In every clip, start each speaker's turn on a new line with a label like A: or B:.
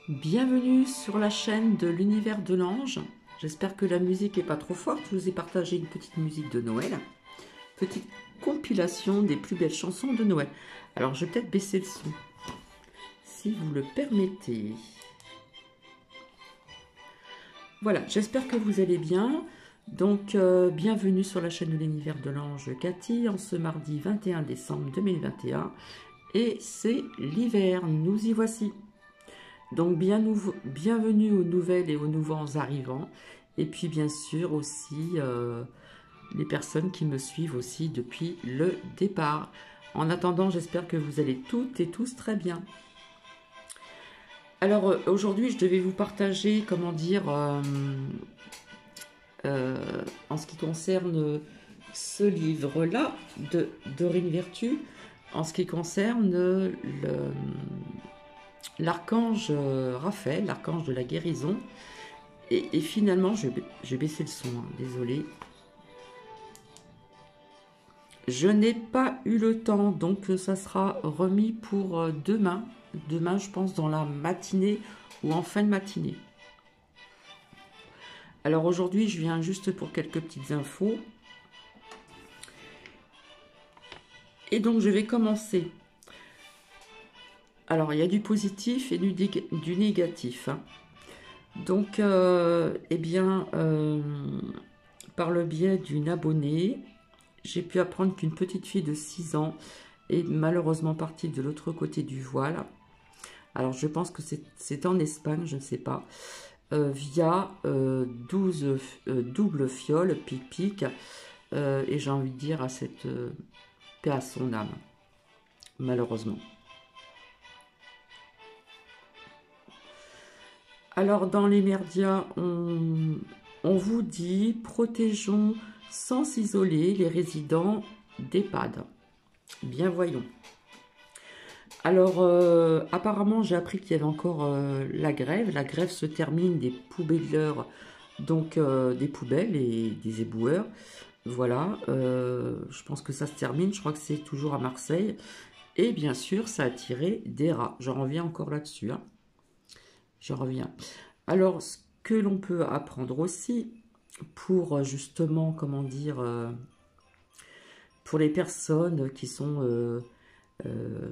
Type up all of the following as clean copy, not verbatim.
A: Bienvenue sur la chaîne de l'univers de l'ange. J'espère que la musique n'est pas trop forte. Je vous ai partagé une petite musique de Noël. Petite compilation des plus belles chansons de Noël. Alors je vais peut-être baisser le son, si vous le permettez. Voilà, j'espère que vous allez bien. Donc bienvenue sur la chaîne de l'univers de l'ange Cathy en ce mardi 21 décembre 2021. Et c'est l'hiver, nous y voici. Donc bienvenue aux nouvelles et aux nouveaux arrivants. Et puis bien sûr aussi les personnes qui me suivent aussi depuis le départ. En attendant, j'espère que vous allez toutes et tous très bien. Alors aujourd'hui, je devais vous partager, comment dire, en ce qui concerne ce livre-là de Dorine Virtue, en ce qui concerne l'archange Raphaël, l'archange de la guérison. Et finalement, je vais baisser le son, hein, désolé. Je n'ai pas eu le temps, donc ça sera remis pour demain. Demain, je pense, dans la matinée ou en fin de matinée. Alors aujourd'hui, je viens juste pour quelques petites infos. Et donc, je vais commencer. Alors, il y a du positif et du négatif. Hein. Donc, eh bien, par le biais d'une abonnée, j'ai pu apprendre qu'une petite fille de 6 ans est malheureusement partie de l'autre côté du voile. Alors, je pense que c'est en Espagne, je ne sais pas, via 12 doubles fioles, pic-pic, et j'ai envie de dire à cette paix à son âme, malheureusement. Alors, dans les médias, on vous dit, protégeons sans s'isoler les résidents d'EHPAD. Bien voyons. Alors, apparemment, j'ai appris qu'il y avait encore la grève. La grève se termine des poubelleurs, donc des poubelles et des éboueurs. Voilà, je pense que ça se termine. Je crois que c'est toujours à Marseille. Et bien sûr, ça a attiré des rats. J'en reviens encore là-dessus. Hein. Je reviens. Alors, ce que l'on peut apprendre aussi, pour justement, comment dire, pour les personnes qui sont,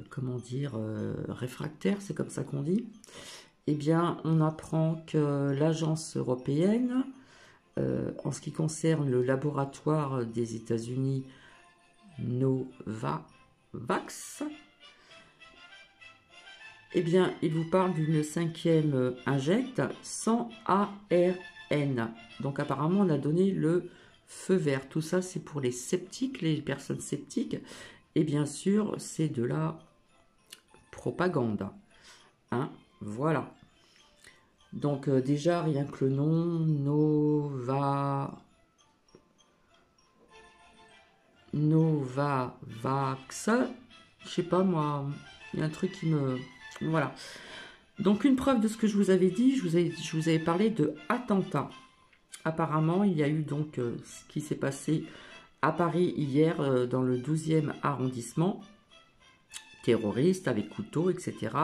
A: comment dire, réfractaires, c'est comme ça qu'on dit, eh bien, on apprend que l'agence européenne, en ce qui concerne le laboratoire des États-Unis Novavax, eh bien, il vous parle d'une 5e injecte sans ARN. Donc, apparemment, on a donné le feu vert. Tout ça, c'est pour les sceptiques, les personnes sceptiques. Et bien sûr, c'est de la propagande. Hein, voilà. Donc, déjà, rien que le nom, Novavax, je sais pas, moi, il y a un truc qui me... Voilà. Donc, une preuve de ce que je vous avais dit, je vous avais parlé de attentat. Apparemment, il y a eu donc ce qui s'est passé à Paris hier, dans le 12e arrondissement. Terroriste avec couteau, etc.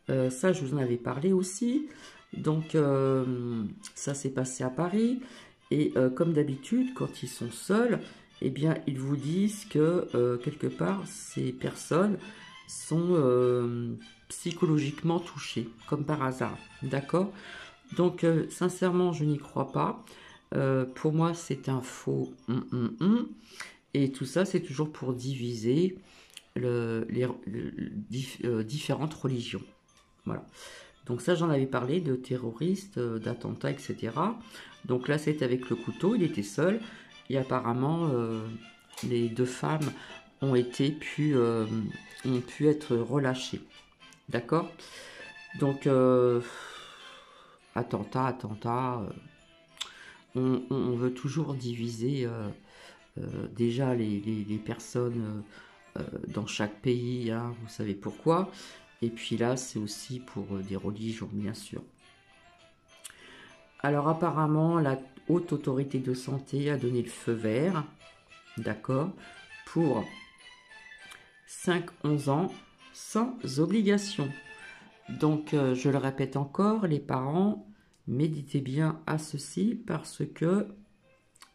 A: Ça, je vous en avais parlé aussi. Donc, ça s'est passé à Paris. Et comme d'habitude, quand ils sont seuls, eh bien, ils vous disent que, quelque part, ces personnes sont psychologiquement touchées, comme par hasard. D'accord? Donc, sincèrement, je n'y crois pas. Pour moi, c'est un faux. Et tout ça, c'est toujours pour diviser différentes religions. Voilà. Donc ça, j'en avais parlé de terroristes, d'attentats, etc. Donc là, c'était avec le couteau, il était seul. Et apparemment, les 2 femmes ont pu être relâchées. D'accord? Donc, attentat, on veut toujours diviser déjà les personnes dans chaque pays, hein, vous savez pourquoi. Et puis là, c'est aussi pour des religions, bien sûr. Alors apparemment, la Haute Autorité de Santé a donné le feu vert, d'accord, pour 5-11 ans, sans obligation. Donc, je le répète encore, les parents, méditez bien à ceci parce que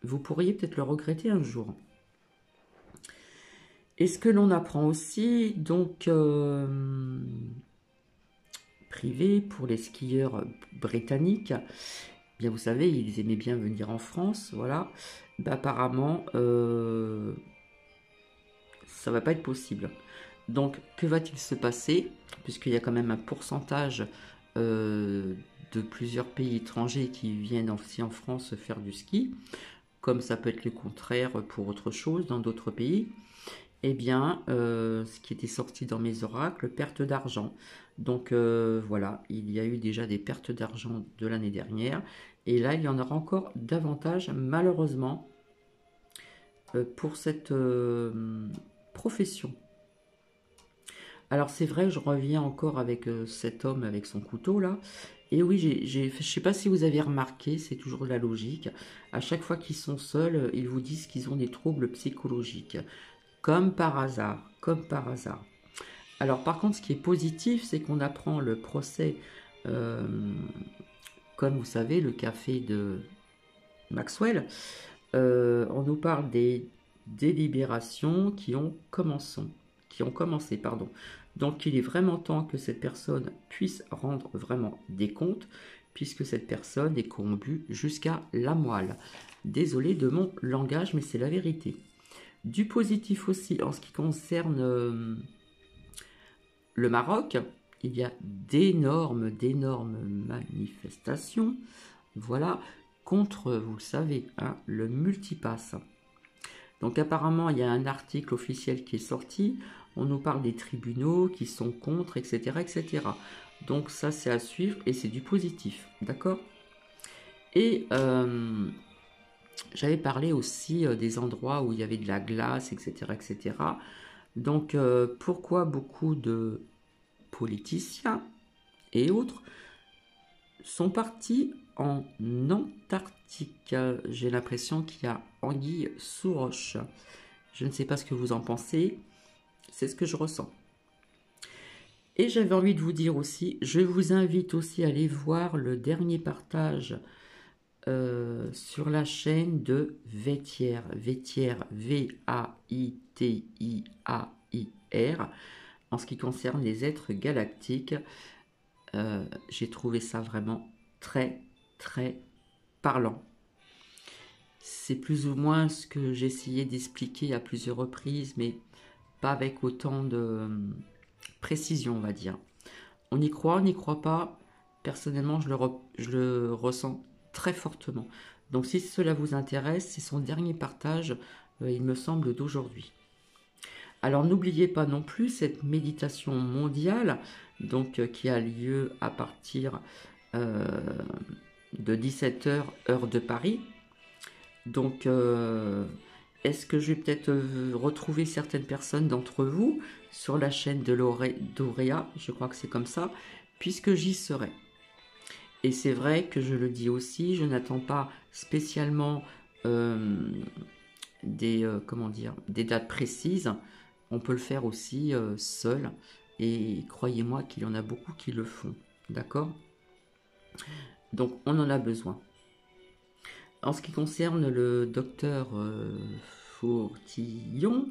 A: vous pourriez peut-être le regretter un jour. Et ce que l'on apprend aussi, donc, privé pour les skieurs britanniques, bien vous savez, ils aimaient bien venir en France, voilà. Bah, apparemment, ça va pas être possible. Donc, que va-t-il se passer? Puisqu'il y a quand même un pourcentage de plusieurs pays étrangers qui viennent aussi en France faire du ski, comme ça peut être le contraire pour autre chose dans d'autres pays. Eh bien, ce qui était sorti dans mes oracles, perte d'argent. Donc voilà, il y a eu déjà des pertes d'argent de l'année dernière. Et là, il y en aura encore davantage, malheureusement, pour cette profession. Alors c'est vrai, je reviens encore avec cet homme avec son couteau là. Et oui, je ne sais pas si vous avez remarqué, c'est toujours de la logique. À chaque fois qu'ils sont seuls, ils vous disent qu'ils ont des troubles psychologiques. Comme par hasard, comme par hasard. Alors par contre, ce qui est positif, c'est qu'on apprend le procès, euh, comme vous savez, le café de Maxwell. On nous parle des délibérations qui ont commencé, pardon. Donc il est vraiment temps que cette personne puisse rendre vraiment des comptes, puisque cette personne est corrompue jusqu'à la moelle. Désolé de mon langage, mais c'est la vérité. Du positif aussi en ce qui concerne le Maroc, il y a d'énormes manifestations, voilà, contre, vous le savez, hein, le multipass. Donc apparemment, il y a un article officiel qui est sorti, on nous parle des tribunaux qui sont contre, etc. etc. Donc ça, c'est à suivre et c'est du positif, d'accord? Et j'avais parlé aussi des endroits où il y avait de la glace, etc. etc. Donc pourquoi beaucoup de politiciens et autres sont partis en Antarctique? J'ai l'impression qu'il y a anguille sous roche. Je ne sais pas ce que vous en pensez, c'est ce que je ressens. Et j'avais envie de vous dire aussi, je vous invite aussi à aller voir le dernier partage sur la chaîne de Vaitier, V-A-I-T-I-A-I-R, en ce qui concerne les êtres galactiques. J'ai trouvé ça vraiment très très parlant. C'est plus ou moins ce que j'ai essayé d'expliquer à plusieurs reprises, mais pas avec autant de précision, on va dire. On y croit, on n'y croit pas. Personnellement, je le ressens très fortement. Donc si cela vous intéresse, c'est son dernier partage, il me semble, d'aujourd'hui. Alors n'oubliez pas non plus cette méditation mondiale, donc qui a lieu à partir de 17h heure de Paris. Donc est-ce que je vais peut-être retrouver certaines personnes d'entre vous sur la chaîne de d'Auréa, je crois que c'est comme ça, puisque j'y serai. Et c'est vrai que je le dis aussi, je n'attends pas spécialement comment dire, des dates précises. On peut le faire aussi seul. Et croyez-moi qu'il y en a beaucoup qui le font. D'accord? Donc on en a besoin. En ce qui concerne le docteur Fourtillon,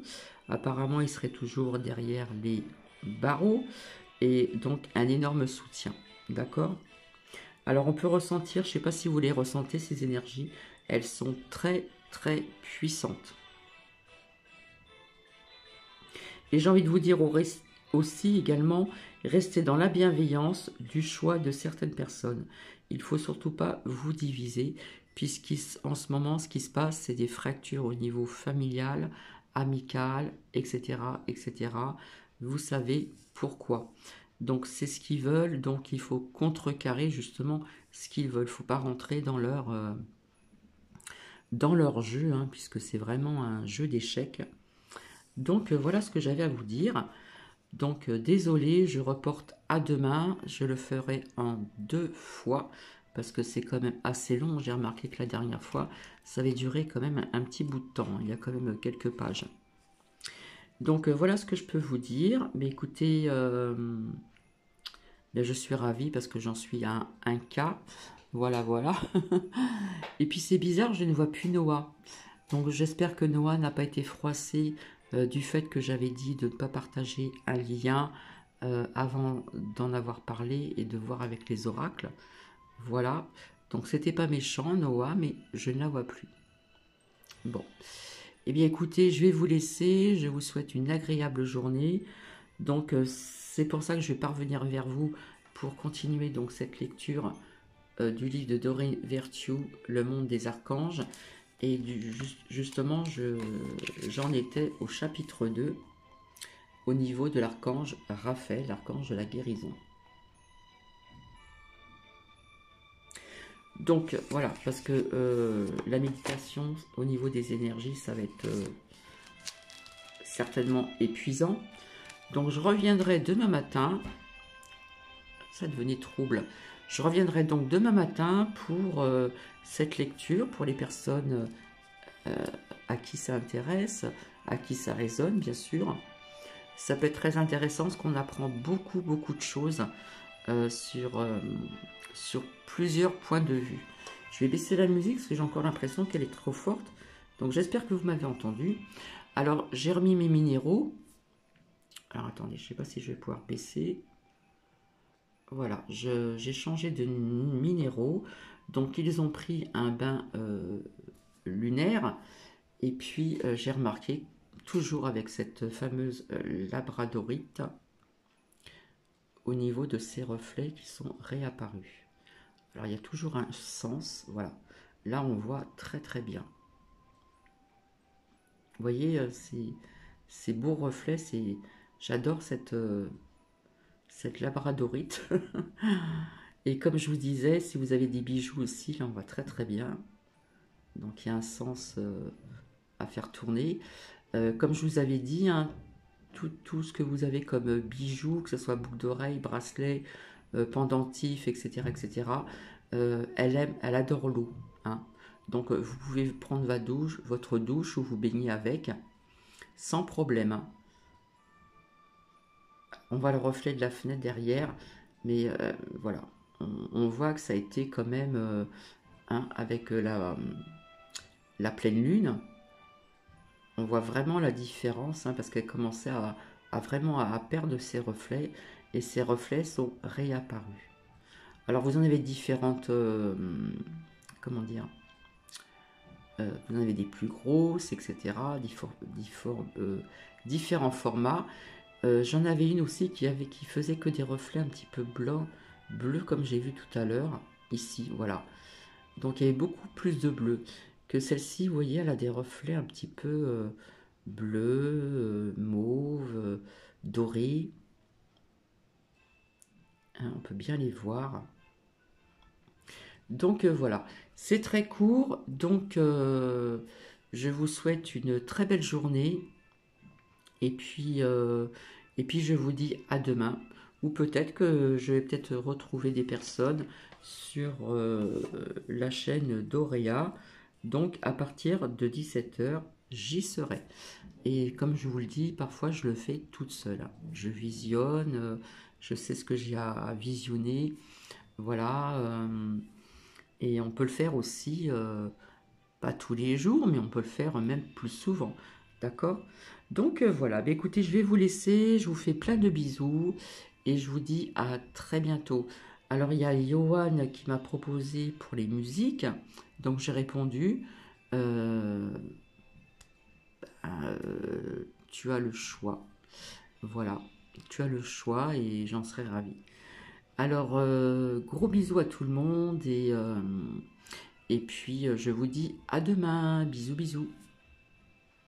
A: apparemment il serait toujours derrière les barreaux. Et donc un énorme soutien. D'accord? Alors on peut ressentir, je ne sais pas si vous les ressentez, ces énergies, elles sont très très puissantes. Et j'ai envie de vous dire aussi également, restez dans la bienveillance du choix de certaines personnes. Il ne faut surtout pas vous diviser, puisqu'en ce moment, ce qui se passe, c'est des fractures au niveau familial, amical, etc., etc. Vous savez pourquoi. Donc c'est ce qu'ils veulent, donc il faut contrecarrer justement ce qu'ils veulent. Il ne faut pas rentrer dans leur jeu, hein, puisque c'est vraiment un jeu d'échecs. Donc voilà ce que j'avais à vous dire. Donc désolé, je reporte à demain. Je le ferai en 2 fois parce que c'est quand même assez long. J'ai remarqué que la dernière fois, ça avait duré quand même un petit bout de temps. Il y a quand même quelques pages. Donc voilà ce que je peux vous dire. Mais écoutez, bien, je suis ravie parce que j'en suis à un cas. Voilà, voilà. Et puis c'est bizarre, je ne vois plus Noah. Donc j'espère que Noah n'a pas été froissé du fait que j'avais dit de ne pas partager un lien avant d'en avoir parlé et de voir avec les oracles. Voilà. Donc c'était pas méchant Noah, mais je ne la vois plus. Bon. Eh bien écoutez, je vais vous laisser. Je vous souhaite une agréable journée. Donc c'est pour ça que je vais parvenir vers vous pour continuer donc cette lecture du livre de Doreen Virtue, Le monde des archanges. Et justement, j'en étais au chapitre 2, au niveau de l'archange Raphaël, l'archange de la guérison. Donc voilà, parce que la méditation au niveau des énergies, ça va être certainement épuisant. Donc je reviendrai demain matin, ça devenait trouble. Je reviendrai donc demain matin pour cette lecture, pour les personnes à qui ça intéresse, à qui ça résonne, bien sûr. Ça peut être très intéressant parce qu'on apprend beaucoup de choses sur plusieurs points de vue. Je vais baisser la musique parce que j'ai encore l'impression qu'elle est trop forte. Donc j'espère que vous m'avez entendu. Alors j'ai remis mes minéraux. Alors attendez, je ne sais pas si je vais pouvoir baisser. Voilà, j'ai changé de minéraux. Donc ils ont pris un bain lunaire. Et puis j'ai remarqué, toujours avec cette fameuse labradorite, au niveau de ces reflets qui sont réapparus. Alors il y a toujours un sens, voilà. Là on voit très bien. Vous voyez, ces beaux reflets, j'adore cette labradorite. Et comme je vous disais, si vous avez des bijoux aussi, là on voit très bien. Donc il y a un sens à faire tourner. Comme je vous avais dit, hein, tout ce que vous avez comme bijoux, que ce soit boucle d'oreille, bracelet, pendentif, etc., elle adore l'eau. Hein. Donc vous pouvez prendre votre douche ou vous baigner avec, sans problème. Hein. On voit le reflet de la fenêtre derrière, mais voilà, on voit que ça a été quand même, hein, avec la pleine lune, on voit vraiment la différence, hein, parce qu'elle commençait vraiment à perdre ses reflets, et ses reflets sont réapparus. Alors vous en avez différentes, comment dire, vous en avez des plus grosses, etc., différents formats. J'en avais une aussi qui faisait que des reflets un petit peu blancs, bleus, comme j'ai vu tout à l'heure, ici, voilà. Donc il y avait beaucoup plus de bleu que celle-ci. Vous voyez, elle a des reflets un petit peu bleu, mauve, doré. Hein, on peut bien les voir. Donc voilà, c'est très court. Donc je vous souhaite une très belle journée. Et puis je vous dis à demain. Ou peut-être que je vais peut-être retrouver des personnes sur la chaîne d'Auréa. Donc à partir de 17 h, j'y serai. Et comme je vous le dis, parfois je le fais toute seule. Je visionne, je sais ce que j'ai à visionner. Voilà. Et on peut le faire aussi, pas tous les jours, mais on peut le faire même plus souvent. D'accord? Donc voilà, bah, écoutez, je vais vous laisser. Je vous fais plein de bisous. Et je vous dis à très bientôt. Alors il y a Johan qui m'a proposé pour les musiques. Donc j'ai répondu. Tu as le choix. Voilà, tu as le choix et j'en serais ravie. Alors, gros bisous à tout le monde et puis je vous dis à demain. Bisous, bisous.